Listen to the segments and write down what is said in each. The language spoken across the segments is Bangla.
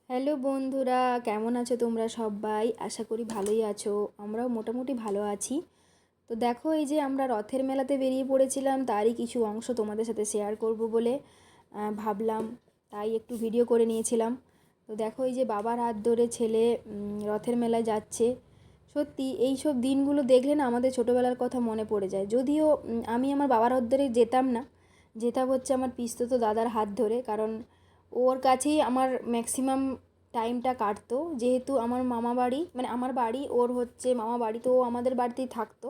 হ্যালো বন্ধুরা, কেমন আছো তোমরা সবাই? আশা করি ভালোই আছো। আমরাও মোটামুটি ভালো আছি। তো দেখো, এই যে আমরা রথের মেলাতে বেরিয়ে পড়েছিলাম, তারই কিছু অংশ তোমাদের সাথে শেয়ার করব বলে ভাবলাম, তাই একটু ভিডিও করে নিয়েছিলাম। তো দেখো, এই যে বাবার হাত ধরে ছেলে রথের মেলায় যাচ্ছে। সত্যি এই সব দিনগুলো দেখলে না আমাদের ছোটোবেলার কথা মনে পড়ে যায়। যদিও আমি আমার বাবার হাত ধরে যেতাম না, যেতাম হচ্ছে আমার পিসতুতো দাদার হাত ধরে, কারণ ওর কাছেই আমার ম্যাক্সিমাম টাইমটা কাটতো। যেহেতু আমার মামা বাড়ি, মানে আমার বাড়ি ওর হচ্ছে মামা বাড়ি, তো ও আমাদের বাড়িতেই থাকতো।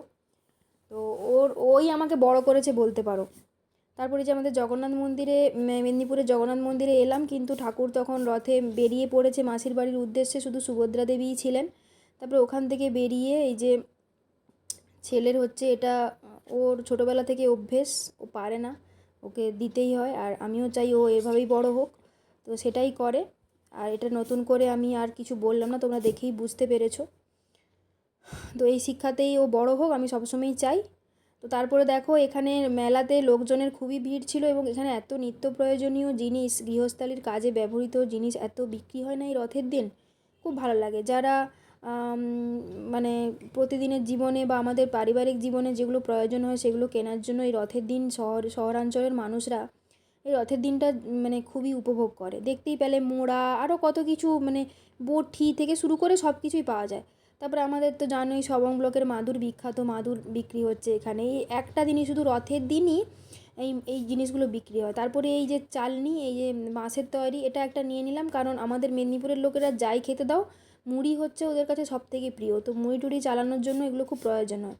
তো ওই আমাকে বড় করেছে বলতে পারো। তারপরে যে আমাদের জগন্নাথ মন্দিরে, মেদিনীপুরের জগন্নাথ মন্দিরে এলাম, কিন্তু ঠাকুর তখন রথে বেরিয়ে পড়েছে মাসির বাড়ির উদ্দেশ্যে, শুধু সুভদ্রা দেবীই ছিলেন। তারপরে ওখান থেকে বেরিয়ে এই যে ছেলের হচ্ছে এটা, ওর ছোটোবেলা থেকে অভ্যেস, ও পারে না, ওকে দিতেই হয়। আর আমিও চাই ও এভাবেই বড় হোক, তো সেটাই করে। আর এটা নতুন করে আমি আর কিছু বললাম না, তোমরা দেখেই বুঝতে পেরেছো। তো এই শিক্ষাতেই ও বড় হোক, আমি সবসময়ই চাই। তো তারপরে দেখো, এখানে মেলাতে লোকজনের খুবই ভিড় ছিল, এবং এখানে এত নিত্য প্রয়োজনীয় জিনিস, গৃহস্থালির কাজে ব্যবহৃত জিনিস এত বিক্রি হয় না এই রথের দিন। খুব ভালো লাগে। যারা আম, মানে প্রতিদিনের জীবনে বা আমাদের পারিবারিক জীবনে যেগুলো প্রয়োজন হয় সেগুলো কেনার জন্য এই রথের দিন শহরাঞ্চলের মানুষরা এই রথের দিনটা মানে খুবই উপভোগ করে। দেখতেই পেলে মোড়া আরও কত কিছু, মানে বটি থেকে শুরু করে সব কিছুই পাওয়া যায়। তারপরে আমাদের তো জানোই সবং ব্লকের মাদুর বিখ্যাত, মাদুর বিক্রি হচ্ছে এখানে। এই একটা দিনই, শুধু রথের দিনই এই এই জিনিসগুলো বিক্রি হয়। তারপরে এই যে চালনি, এই যে বাঁশের তৈরি, এটা একটা নিয়ে নিলাম, কারণ আমাদের মেদিনীপুরের লোকেরা যাই খেতে দাও, মুড়ি হচ্ছে ওদের কাছে সব থেকে প্রিয়। তো মুড়ি টুড়ি চালানোর জন্য এগুলো খুব প্রয়োজন হয়।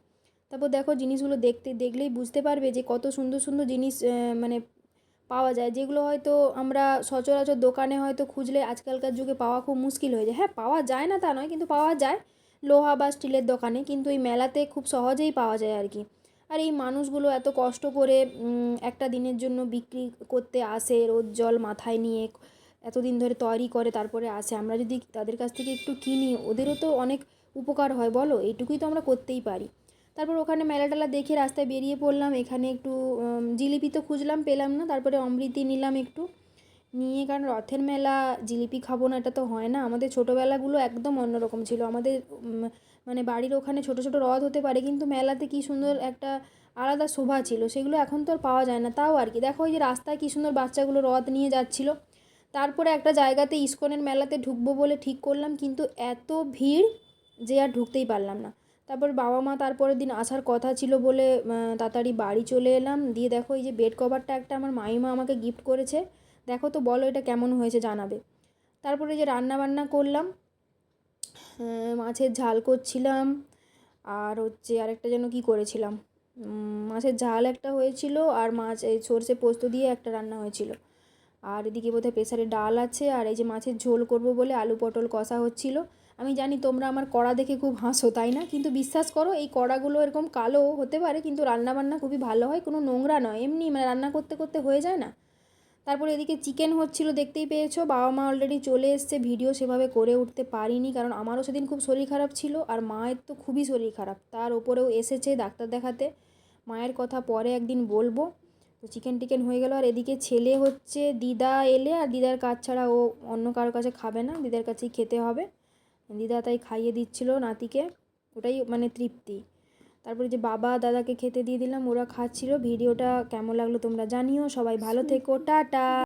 তারপর দেখো, জিনিসগুলো দেখলেই বুঝতে পারবে যে কত সুন্দর সুন্দর জিনিস মানে পাওয়া যায়, যেগুলো হয়তো আমরা সচরাচর দোকানে হয়তো খুঁজলে আজকালকার যুগে পাওয়া খুব মুশকিল হয়ে যায়। হ্যাঁ, পাওয়া যায় না তা নয়, কিন্তু পাওয়া যায় লোহা বা স্টিলের দোকানে, কিন্তু এই মেলাতে খুব সহজেই পাওয়া যায় আর কি। আর এই মানুষগুলো এত কষ্ট করে একটা দিনের জন্য বিক্রি করতে আসে, রোদ জল মাথায় নিয়ে এতদিন ধরে তৈরি করে তারপরে আসে। আমরা যদি তাদের কাছ থেকে একটু কিনি, ওদেরও তো অনেক উপকার হয়, বলো? এইটুকুই তো আমরা করতেই পারি। তারপর ওখানে মেলা টেলা দেখে রাস্তায় বেরিয়ে পড়লাম। এখানে একটু জিলিপি তো খুঁজলাম, পেলাম না। তারপরে অমৃতি নিলাম একটু নিয়ে, কারণ রথের মেলা জিলিপি খাবো না এটা তো হয় না। আমাদের ছোটোবেলাগুলো একদম অন্যরকম ছিল। আমাদের মানে বাড়ির ওখানে ছোটো ছোটো রথ হতে পারে, কিন্তু মেলাতে কী সুন্দর একটা আলাদা শোভা ছিল, সেগুলো এখন তো আর পাওয়া যায় না। তাও আর কি, দেখো এই যে রাস্তায় কী সুন্দর বাচ্চাগুলো রথ নিয়ে যাচ্ছিলো। তারপরে একটা জায়গাতে ইস্কনের মেলাতে ঢুকবো বলে ঠিক করলাম, কিন্তু এত ভিড় যে আর ঢুকতেই পারলাম না। তারপর বাবা মা তারপরের দিন আসার কথা ছিল বলে তাড়াতাড়ি বাড়ি চলে এলাম। দিয়ে দেখো, এই যে বেড কভারটা একটা আমার মাইমা আমাকে গিফট করেছে। দেখো তো, বলো এটা কেমন হয়েছে, জানাবে। তারপরে যে রান্না বান্না করলাম, মাছের ঝাল করছিলাম, আর হচ্ছে আরেকটা যেন কী করেছিলাম, মাছের ঝাল একটা হয়েছিল, আর মাছ এই সর্ষে পোস্ত দিয়ে একটা রান্না হয়েছিল। আর এদিকে বোধহয় প্রেসারে ডাল আছে, আর এই যে মাছের ঝোল করব বলে আলু পটল কষা হচ্ছিল। আমি জানি তোমরা আমার কড়া দেখে খুব হাসো, তাই না? কিন্তু বিশ্বাস করো, এই কড়াগুলো এরকম কালো হতে পারে, কিন্তু রান্নাবান্না খুবই ভালো হয়, কোনো নোংরা নয়, এমনি মানে রান্না করতে করতে হয়ে যায় না। তারপরে এদিকে চিকেন হচ্ছিল, দেখতেই পেয়েছো। বাবা মা অলরেডি চলে এসছে, ভিডিও সেভাবে করে উঠতে পারিনি, কারণ আমারও সেদিন খুব শরীর খারাপ ছিল, আর মায়ের তো খুবই শরীর খারাপ, তার ওপরেও এসেছে ডাক্তার দেখাতে। মায়ের কথা পরে একদিন বলবো। তো চিকেন টিকেন হয়ে গেল। আর এদিকে ছেলে হচ্ছে, দিদা এলে, আর দিদার কাছ ছাড়া ও অন্য কারোর কাছে খাবে না, দিদার কাছেই খেতে হবে। দিদা তাই খাইয়ে দিচ্ছিল নাতিকে, ওটাই মানে তৃপ্তি। তারপরে যে বাবা দাদাকে খেতে দিয়ে দিলাম, ওরা খাচ্ছিল। ভিডিওটা কেমন লাগলো তোমরা জানিও। সবাই ভালো থেকো, টাটা।